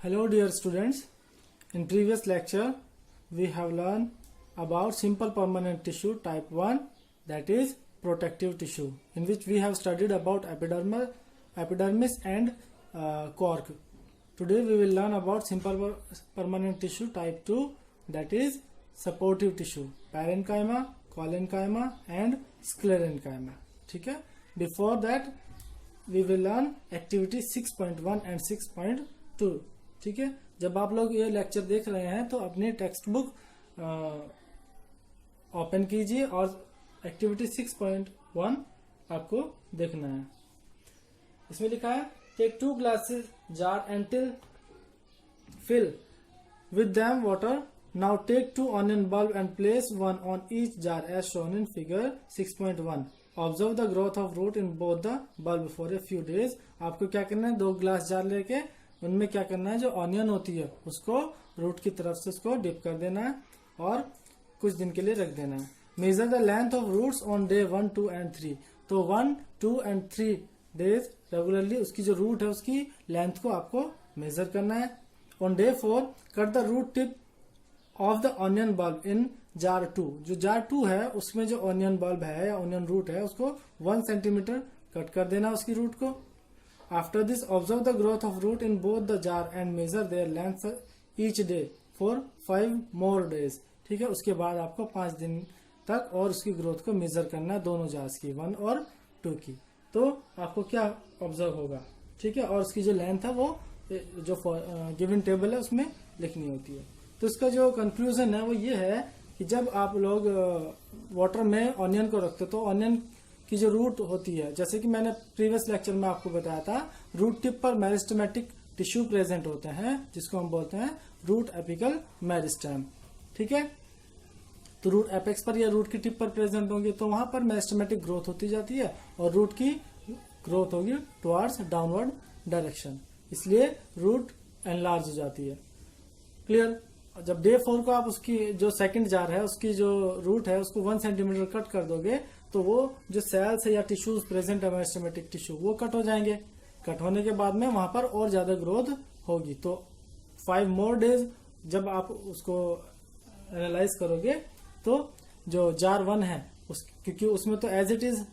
Hello dear students, in previous lecture we have learned about simple permanent tissue type 1, that is protective tissue, in which we have studied about epidermis and cork. Today we will learn about simple permanent tissue type 2, that is supportive tissue, parenchyma, collenchyma and sclerenchyma. ठीक है, before that we will learn activity 6.1 and 6.2. ठीक है, जब आप लोग ये lecture देख रहे हैं तो अपनी टेक्स्ट बुक ओपन कीजिए और एक्टिविटी 6.1 आपको देखना है. इसमें लिखा है take 2 glasses jar and fill with them water. Now take 2 onion bulb and place one on each jar as shown in figure 6.1. Observe the growth of root in both the bulb for a few days. आपको क्या करना है, 2 glass jar लेके उनमें क्या करना है, जो ऑनियन होती है उसको रूट की तरफ से उसको डिप कर देना है और कुछ दिन के लिए रख देना है. Measure the length of roots on day 1, 2 and 3. तो 1, 2 and 3 डेज रेगुलरली उसकी जो रूट है उसकी लेंथ को आपको मेजर करना है. On day 4 cut the root tip of the onion bulb in jar 2. जो जार 2 है उसमें जो ऑनियन बल्ब है या ऑनियन रूट है उसको 1 सेंटीमीटर कट कर देना उसकी रूट को. After this, observe the growth of root in both the jar and measure their length each day for 5 more days. ठीक है, उसके बाद आपको 5 दिन तक और उसकी ग्रोथ को मेजर करना है, दोनों जार्स की, 1 और 2 की. तो आपको क्या ऑब्जर्व होगा, ठीक है, और उसकी जो लेंथ है वो जो गिवन टेबल है उसमें लिखनी होती है. तो इसका जो कंक्लूजन है वो ये है कि जब आप लोग वाटर में ऑनियन को रखते तो ऑनियन की जो रूट होती है, जैसे कि मैंने प्रीवियस लेक्चर में आपको बताया था, रूट टिप पर मेरिस्टेमेटिक टिश्यू प्रेजेंट होते हैं जिसको हम बोलते हैं रूट एपिकल मेरिस्टेम. ठीक है, तो रूट एपेक्स पर या रूट की टिप पर प्रेजेंट होंगे तो वहां पर मेरिस्टेमेटिक ग्रोथ होती जाती है और रूट की ग्रोथ होगी टुवर्ड्स डाउनवर्ड डायरेक्शन, इसलिए रूट एनलार्ज हो जाती है. क्लियर. जब डे 4 को आप उसकी जो सेकंड जार है उसकी जो रूट है उसको 1 सेंटीमीटर कट कर दोगे तो वो जो सेल्स है या टिश्यूज प्रेजेंट है मेरिस्टेमेटिक टिश्यू वो कट हो जाएंगे. कट होने के बाद में वहां पर और ज्यादा ग्रोथ होगी. तो 5 मोर डेज जब आप उसको एनालाइज करोगे तो जो जार 1 है क्योंकि उसमें तो एज इट इज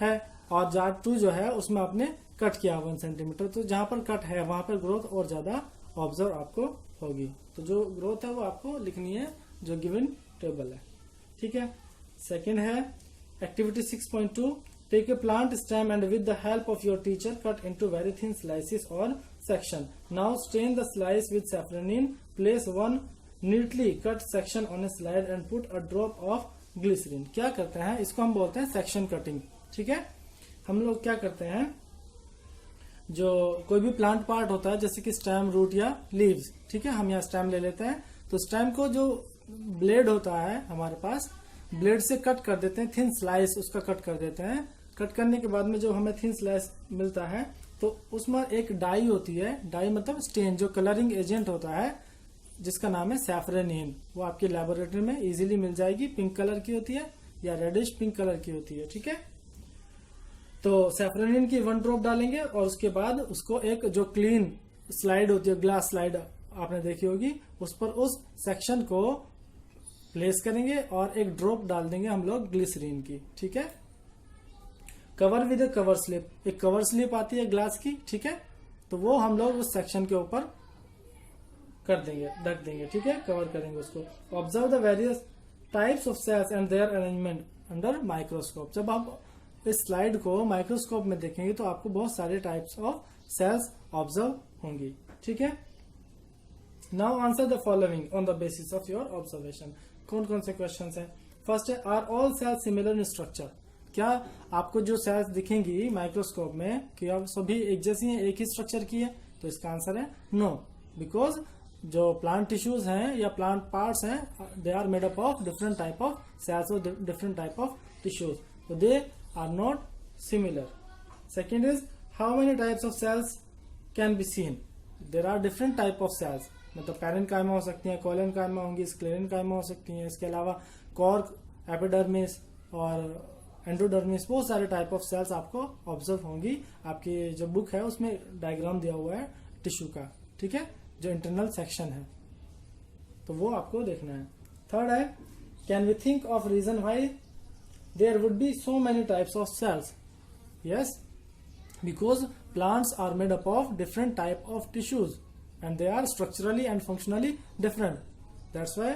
है और जार 2 जो है उसमें आपने कट किया 1 सेंटीमीटर, तो जहां पर कट है वहां पर ग्रोथ और ज्यादा ऑब्जर्व आपको होगी. तो जो ग्रोथ है वो आपको लिखनी है जो गिवन टेबल है. ठीक है. सेकेंड है activity 6.2. Take a plant stem and with the help of your teacher cut into very thin slices और section. Now stain the slice with safranin. Place 1 neatly cut section on a slide and put a drop of glycerine. क्या करते हैं, इसको हम बोलते हैं section cutting. ठीक है, हम लोग क्या करते हैं, जो कोई भी प्लांट पार्ट होता है जैसे कि स्टेम, रूट या लीव्स, ठीक है, हम यहाँ स्टेम ले लेते हैं तो स्टेम को जो ब्लेड होता है हमारे पास, ब्लेड से कट कर देते हैं, थिन स्लाइस उसका कट कर देते हैं. कट करने के बाद में जो हमें थिन स्लाइस मिलता है तो उसमें एक डाई होती है, डाई मतलब स्टेन, जो कलरिंग एजेंट होता है जिसका नाम है सैफरनिन. वो आपकी लेबोरेटरी में इजीली मिल जाएगी. पिंक कलर की होती है या रेडिश पिंक कलर की होती है. ठीक है, तो सैफरनिन की 1 ड्रॉप डालेंगे और उसके बाद उसको एक जो क्लीन स्लाइड होती है, ग्लास स्लाइड आपने देखी होगी, उस पर उस सेक्शन को प्लेस करेंगे और एक ड्रॉप डाल देंगे हम लोग ग्लिसरीन की. ठीक है. Cover with cover slip. एक कवर स्लिप आती है ग्लास की. ठीक है, तो वो हम लोग उस सेक्शन के ऊपर कर देंगे, ढक देंगे. ठीक है, कवर करेंगे उसको. Observe the various types of cells and their arrangement under microscope. जब आप इस स्लाइड को माइक्रोस्कोप में देखेंगे तो आपको बहुत सारे टाइप्स ऑफ सेल्स ऑब्जर्व होंगी. ठीक है. Now answer the following on the basis of your observation. कौन कौन से क्वेश्चन हैं. फर्स्ट है, are all cells similar in structure. क्या आपको जो सेल्स दिखेंगी माइक्रोस्कोप में क्या सभी एक जैसी हैं, एक ही स्ट्रक्चर की है? तो इसका आंसर है नो, बिकॉज जो प्लांट टिश्यूज हैं या प्लांट पार्ट्स हैं they are made up of different type of cells और डिफरेंट टाइप ऑफ टिश्यूज, तो they are not similar. Second is, how many types of cells can be seen. There are different type of cells, मतलब parenchyma हो सकती है, collenchyma होंगी, sclerenchyma हो सकती है. इसके अलावा कॉर्क, एपिडर्मिस और एंडोडर्मिस, बहुत सारे टाइप ऑफ सेल्स आपको ऑब्जर्व होंगी. आपकी जो बुक है उसमें डायग्राम दिया हुआ है टिश्यू का. ठीक है, जो इंटरनल सेक्शन है, तो वो आपको देखना है। थर्ड है, can we think of reason why there would be so many types of cells? Yes, because plants are made up of different type of tissues and they are structurally and functionally different. That's why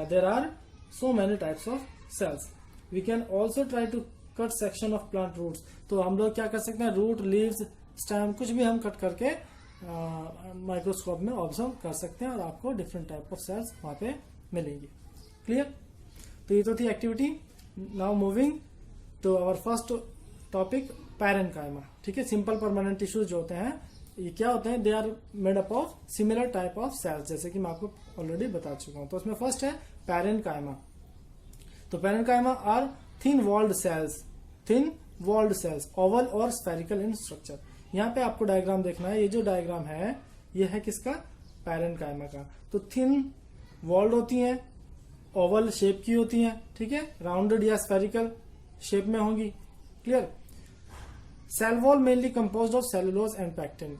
there are so many types of cells. We can also try to cut section of plant roots. तो हम लोग क्या कर सकते हैं, root, leaves, stem, कुछ भी हम कट करके माइक्रोस्कोप में ऑब्जर्व कर सकते हैं और आपको डिफरेंट टाइप ऑफ सेल्स वहां पे मिलेंगी। क्लियर? तो ये तो थी activity. Now moving to our first topic, parenchyma. ठीक है, सिंपल परमानेंट टिश्यूज जो होते हैं ये क्या होते हैं, they are made up of similar type of cells, जैसे कि मैं आपको ऑलरेडी बता चुका हूं। तो उसमें फर्स्ट है पैरेनकाइमा। तो parenchyma are thin walled cells, oval और स्फेरिकल इन स्ट्रक्चर। यहाँ पे आपको डायग्राम देखना है, ये जो डायग्राम है ये है किसका, पैरेनकाइमा का। तो थिन वॉल्ड होती हैं, ओवल शेप की होती हैं, ठीक है, राउंडेड या स्फेरिकल शेप में होंगी। Clear? Cell wall mainly composed of cellulose and pectin.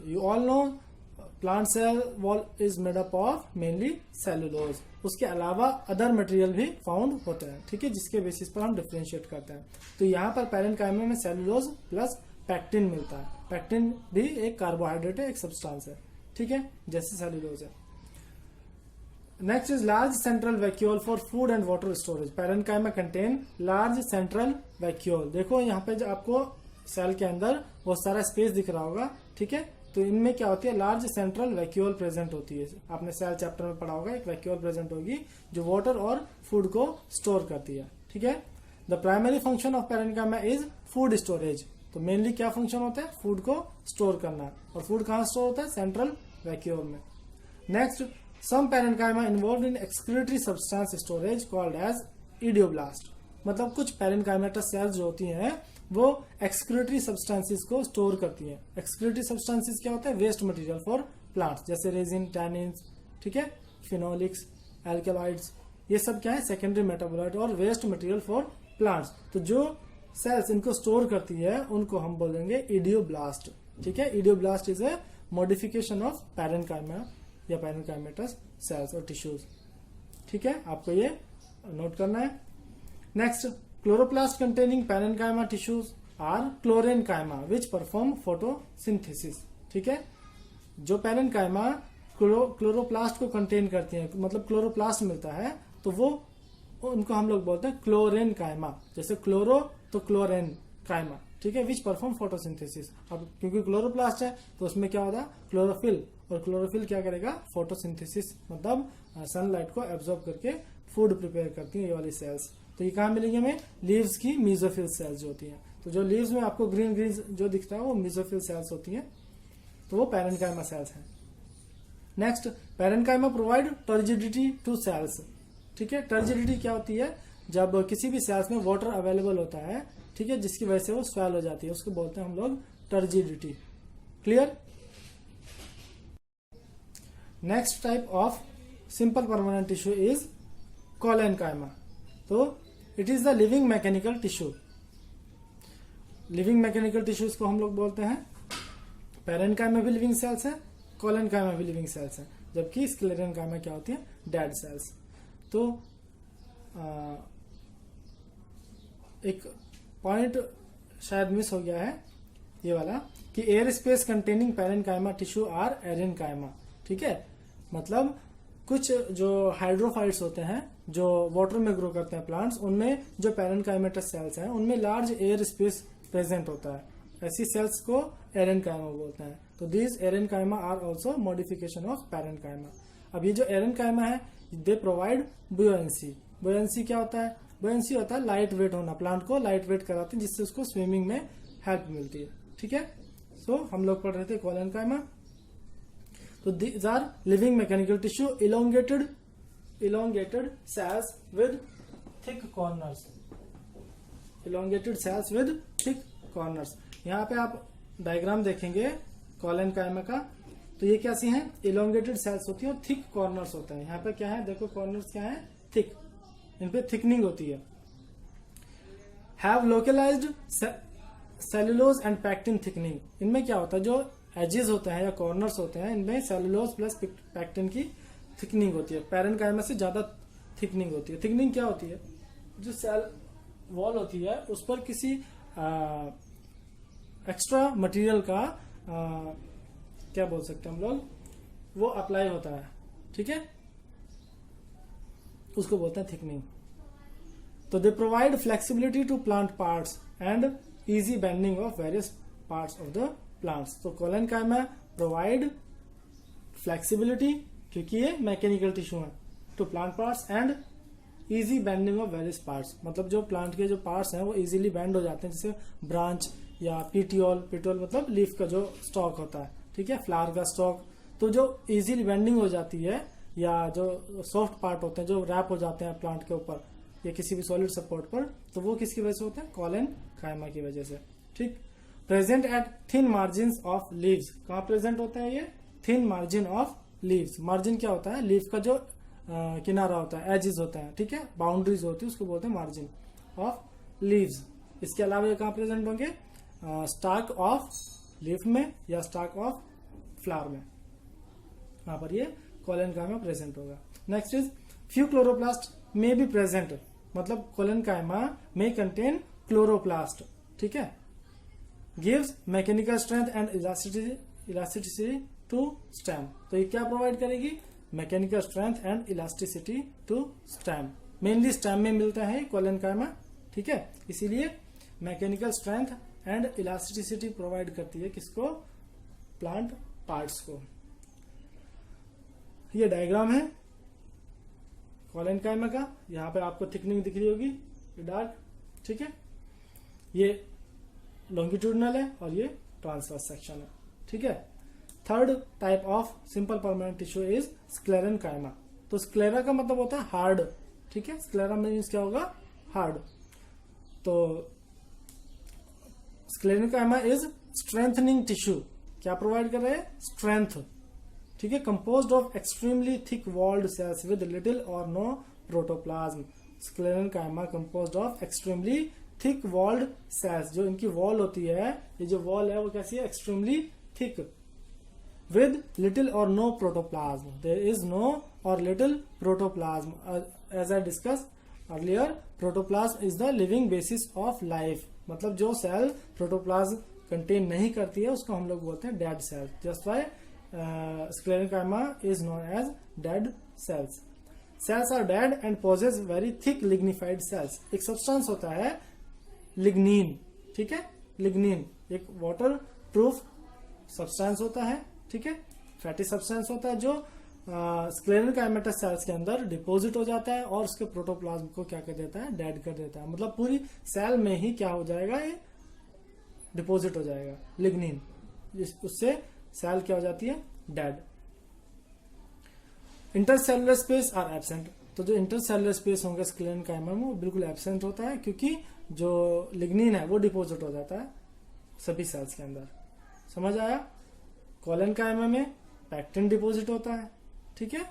You all know plant cell wall is made up of mainly cellulose. उसके अलावा अदर मटेरियल भी फाउंड होते हैं, ठीक है, जिसके बेसिस पर हम डिफरेंशिएट करते हैं। तो यहाँ पर पैरेनकाइमा में सेलुलोज प्लस पैक्टिन मिलता है। पैक्टिन भी एक कार्बोहाइड्रेट है, एक सब्सटेंस है, ठीक है, जैसे सेलुलोज है। Next is large central vacuole for food and water storage. Parenchyma contain large central vacuole. देखो यहाँ पे जो आपको सेल के अंदर बहुत सारा स्पेस दिख रहा होगा, ठीक है, तो इनमें क्या होती है, लार्ज सेंट्रल वैक्यूल प्रेजेंट होती है। आपने सेल चैप्टर में पढ़ा होगा, एक वैक्यूल प्रेजेंट होगी जो वाटर और फूड को स्टोर करती है, ठीक है। The primary function of parenchyma is food storage. तो मेनली क्या फंक्शन होता है, फूड को स्टोर करना, और फूड कहाँ स्टोर होता है, सेंट्रल वैक्यूल में। Next, some parenchyma involve in excretory substance storage called as idioblast. मतलब कुछ पैरेनकाइमेटस सेल्स जो होती हैं वो एक्सक्रीटरी सब्सटेंसेस को स्टोर करती हैं। एक्सक्रीटरी सब्सटेंसेस क्या होता है, वेस्ट मटेरियल फॉर प्लांट्स, जैसे रेजिन, टैनिन्स, ठीक है, फिनोलिक्स, एल्केलॉइड्स, ये सब क्या है, सेकेंडरी मेटाबोलाइट और वेस्ट मटेरियल फॉर प्लांट्स। तो जो सेल्स इनको स्टोर करती है उनको हम बोलेंगे इडियोब्लास्ट, ठीक है। Idioblast is a modification of parenchyma या पैरेनकाइमेटस सेल्स और टिश्यूज, ठीक है, आपको ये नोट करना है। Next, chloroplast containing parenchyma tissues are chlorenchyma which perform photosynthesis, ठीक है। जो पैरेनकाइमा क्लोरोप्लास्ट को कंटेन करती है, मतलब क्लोरोप्लास्ट मिलता है, तो वो उनको हम लोग बोलते हैं क्लोरेनकाइमा। जैसे क्लोरो तो क्लोरेनकाइमा, ठीक है, विच परफॉर्म फोटोसिंथेसिस। अब क्योंकि क्लोरोप्लास्ट है तो उसमें क्या होता है, क्लोरोफिल, और क्लोरोफिल क्या करेगा, फोटोसिंथेसिस, मतलब सनलाइट को एब्जॉर्ब करके फूड प्रिपेयर करती है ये वाली सेल्स। तो ये कहाँ मिलेंगे हमें, लीव्स की मीजोफिल सेल्स जो होती हैं। तो जो लीव्स में आपको ग्रीन ग्रीन जो दिखता है वो मीजोफिल सेल्स होती हैं, तो वो पैरेनकाइमा सेल्स हैं। Next, parenchyma provide turgidity to cells, ठीक है। टर्जिडिटी क्या होती है, जब किसी भी सेल्स में वाटर अवेलेबल होता है, ठीक है, जिसकी वजह से वो स्वेल हो जाती है, उसको बोलते हैं हम लोग turgidity. Clear? Next type of simple permanent tissue is collenchyma. तो it is the living mechanical tissue. Living mechanical tissues को हम लोग बोलते हैं, पैरेनकाइमा भी लिविंग सेल्स है, कोलेनकाइमा भी लिविंग सेल्स है, जबकि स्क्लेरेनकाइमा क्या होती है, डेड सेल्स। तो एक पॉइंट शायद मिस हो गया है ये वाला, कि air space containing parenchyma tissue are aerenchyma, ठीक है। मतलब कुछ जो हाइड्रोफाइट्स होते हैं जो वाटर में ग्रो करते हैं प्लांट्स, उनमें जो पैरेनकाइमेटस सेल्स हैं उनमें लार्ज एयर स्पेस प्रेजेंट होता है, ऐसी सेल्स को एरेनकाइमा बोलते हैं। तो this aerenchyma are also modification of parenchyma. अब ये जो एरेनकाइमा है दे प्रोवाइड बुयोएंसी। बुयोएंसी क्या होता है, बुयोएंसी होता है लाइट वेट होना, प्लांट को लाइट वेट कराते हैं जिससे उसको स्विमिंग में हेल्प मिलती है, ठीक है। सो हम लोग पढ़ रहे थे कोलेनकाइमा। तो these are living mechanical tissue, elongated cells with thick corners, elongated cells with thick corners। यहाँ पे आप डायग्राम देखेंगे कोलेनकाइमा का, तो ये कैसी हैं, elongated cells होती है और thick corners होता है। यहाँ पे क्या है, देखो corners क्या है, thick, इन पे थिकनिंग होती है। have localized cellulose and pectin thickening। इनमें क्या होता है, जो एजेस होते हैं या कॉर्नर्स होते हैं, इनमें सेलुलोज प्लस पैक्टिन की थिकनिंग होती है, पैरेनकाइमा से ज्यादा थिकनिंग होती है। थिकनिंग क्या होती है? जो सेल वॉल होती है उस पर किसी एक्स्ट्रा मटेरियल का क्या बोल सकते हैं हम लोग, वो अप्लाई होता है, ठीक है, उसको बोलते हैं थिकनिंग। तो they provide flexibility to plant parts and easy bending of various parts of the plants. तो कोलेनकाइमा प्रोवाइड फ्लेक्सिबिलिटी, क्योंकि ये मैकेनिकल टिश्यू है, to plant parts and easy bending of various parts, मतलब जो प्लांट के जो parts हैं वो इजीली बेंड हो जाते हैं, जैसे ब्रांच या पीटियोल, पीटियोल मतलब लीफ का जो स्टॉक होता है, ठीक है, फ्लावर का स्टॉक, तो जो इजीली बेंडिंग हो जाती है, या जो सॉफ्ट पार्ट होते हैं जो रैप हो जाते हैं प्लांट के ऊपर या किसी भी सॉलिड सपोर्ट पर, तो वो किसकी वजह से होता है? कोलेनकाइमा की वजह से, ठीक। Present at thin margin of leaves, कहाँ प्रेजेंट होता है ये? Thin margin of leaves. Margin क्या होता है? लीफ का जो किनारा होता है, एजेस होता है, ठीक है, बाउंड्रीज होती है, उसको बोलते हैं मार्जिन ऑफ लीव्स। इसके अलावा ये कहाँ प्रेजेंट होंगे? स्टाक ऑफ लीफ में या स्टाक ऑफ फ्लावर में, वहां पर ये कोलेनकाइमा प्रेजेंट होगा। Next is few chloroplast may be present, मतलब कोलेनकाइमा में कंटेन क्लोरोप्लास्ट, ठीक है, gives mechanical strength and elasticity to stem. तो ये क्या प्रोवाइड करेगी? Mechanical strength and elasticity to stem. Mainly stem में मिलता है कोलेनकाइमा, ठीक है, इसीलिए mechanical strength and elasticity provide करती है किसको? प्लांट पार्ट्स को। ये डायग्राम है कोलेनकाइमा का, यहाँ पे आपको थिकनिंग दिख रही होगी, ये डार्क, ठीक है, ये लॉन्गिट्यूडनल है और ये ट्रांसवर्स सेक्शन है, ठीक है। Third type of simple permanent tissue is sclerenchyma. तो स्क्लेरा का मतलब होता है हार्ड, ठीक है, स्क्लेरा मीन्स क्या होगा? हार्ड। तो स्क्लेरेनकाइमा इज स्ट्रेंथनिंग टिश्यू, क्या प्रोवाइड कर रहे हैं? स्ट्रेंथ, ठीक है, composed of extremely thick walled cells with little और no protoplasm. Sclerenchyma composed of extremely thick walled cells, जो इनकी वॉल होती है, ये जो वॉल है वो कैसी है? Extremely thick, with little or no protoplasm. There is no or little protoplasm. As I discussed earlier, protoplasm is the living basis of life. मतलब जो सेल प्रोटोप्लाज्म कंटेन नहीं करती है उसको हम लोग बोलते हैं dead cell. Just why sclerenchyma is known as dead cells. Cells are dead and possess very thick lignified cells. एक सब्सटेंस होता है लिग्निन, ठीक है, लिग्निन एक वाटर प्रूफ सब्सटेंस होता है, ठीक है, फैटी सब्सटेंस होता है जो स्क्लेरेनकाइमेटस सेल्स के अंदर डिपॉजिट हो जाता है और उसके प्रोटोप्लाज्म को क्या कर देता है? डेड कर देता है। मतलब पूरी सेल में ही क्या हो जाएगा? ये डिपॉजिट हो जाएगा लिग्निन, उससे सेल क्या हो जाती है? Dead. Intercellular space are absent. तो जो इंटरसेलुलर स्पेस होंगे स्क्लेरेनकाइमा में वो बिल्कुल एब्सेंट होता है, क्योंकि जो लिग्निन है वो डिपॉजिट हो जाता है सभी सेल्स के अंदर। समझ आया? कोलेनकाइमा में पैक्टिन डिपॉजिट होता है, ठीक है,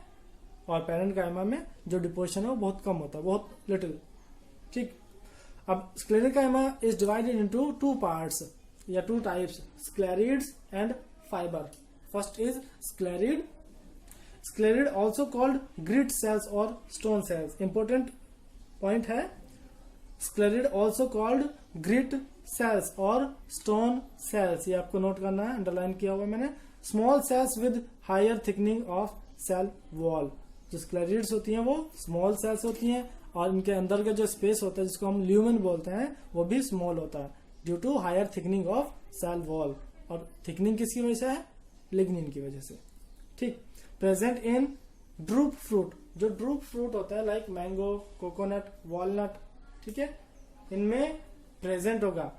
और पैरेनकाइमा में जो डिपोजिशन है वो बहुत कम होता है, बहुत लिटिल, ठीक। अब sclerenchyma is divided into two parts या two types, sclereids and fibre. First is sclereid. Sclereid also called grit cells और स्टोन सेल्स। इंपॉर्टेंट पॉइंट है, sclereid also called grit cells और स्टोन सेल्स। ये आपको note करना है, underline किया हुआ मैंने। Small cells with higher thickening of cell wall. जो स्क्लेरिड्स होती हैं वो स्मॉल सेल्स होती हैं और इनके अंदर का जो स्पेस होता है जिसको हम ल्यूमेन बोलते हैं वो भी स्मॉल होता है due to higher thickening of cell wall. और थिकनिंग किसकी वजह से है? लिग्निन की वजह से, ठीक। Present in drupe fruit. जो ड्रूप फ्रूट होता है लाइक मैंगो, कोकोनट, वॉलनट, ठीक है, इनमें प्रेजेंट होगा।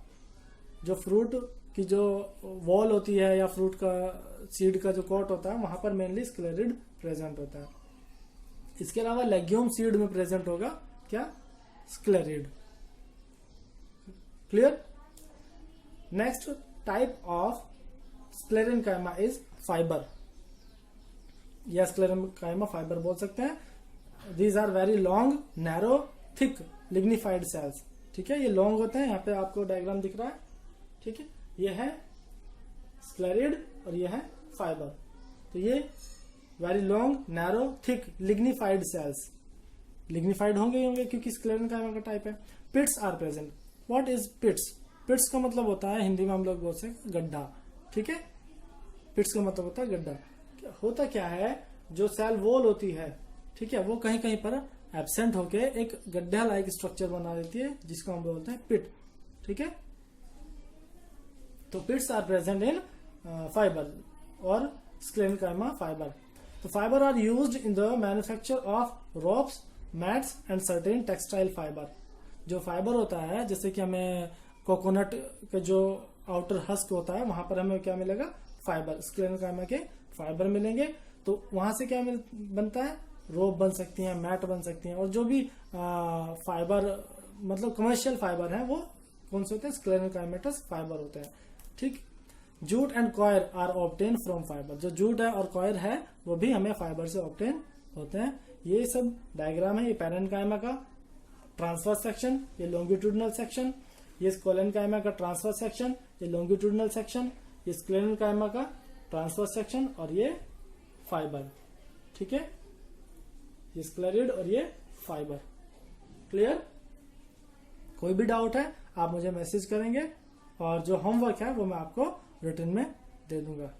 जो फ्रूट की जो वॉल होती है या फ्रूट का सीड का जो कोट होता है वहां पर मेनली स्क्लेरिड प्रेजेंट होता है। इसके अलावा लेग्यूम सीड में प्रेजेंट होगा क्या? Sclereid. Clear? Next type of sclerenchyma is fibre या स्क्लेरेनकाइमा फाइबर बोल सकते हैं। These are very long, narrow, thick lignified cells, ठीक है, ये लॉन्ग होते हैं। यहाँ पे आपको डायग्राम दिख रहा है, ठीक है, ये है स्क्लेरिड और ये है फाइबर। तो ये very long, narrow, thick, lignified cells, lignified होंगे क्योंकि स्क्लेरेनकाइमा का टाइप है। Pits are present. What is pits? Pits का मतलब होता है, हिंदी में हम लोग बोल सकते गड्ढा, ठीक है। पिट्स का मतलब होता है गड्ढा। होता क्या है, जो सेल वॉल होती है, ठीक है, वो कहीं कहीं पर एब्सेंट होके एक गड्ढा लाइक स्ट्रक्चर बना देती है, जिसको हम बोलते हैं पिट, ठीक है। तो pits are present in fibre और स्क्लेरेनकाइमा फाइबर। तो fibre are used in the manufacture of ropes, mats and certain textile fibre. जो फाइबर होता है, जैसे कि हमें कोकोनट के जो आउटर हस्क होता है, वहां पर हमें क्या मिलेगा? फाइबर, स्क्लेरेनकाइमा के फाइबर मिलेंगे। तो वहां से क्या बनता है? रोप बन सकती हैं, मैट बन सकती हैं, और जो भी फाइबर मतलब कमर्शियल फाइबर है, वो कौन से होते हैं? स्क्लेरेनकाइमेटस फाइबर होते हैं, ठीक। Jute and coir are obtain from fibre. जो जूट है और कॉयर है वो भी हमें फाइबर से ऑब्टेन होते हैं। ये सब डायग्राम है, ये पैरेन्काइमा का ट्रांसवर्स सेक्शन, ये लॉन्गिट्यूडनल सेक्शन, ये कोलेनकाइमा का ट्रांसवर्स सेक्शन, ये लॉन्गिट्यूडनल सेक्शन, ये स्क्लेरेनकाइमा का ट्रांसवर्स सेक्शन, और ये फाइबर, ठीक है। ये स्क्लेरिड और ये फाइबर। क्लियर? कोई भी डाउट है आप मुझे मैसेज करेंगे, और जो होमवर्क है वो मैं आपको रिटन में दे दूंगा।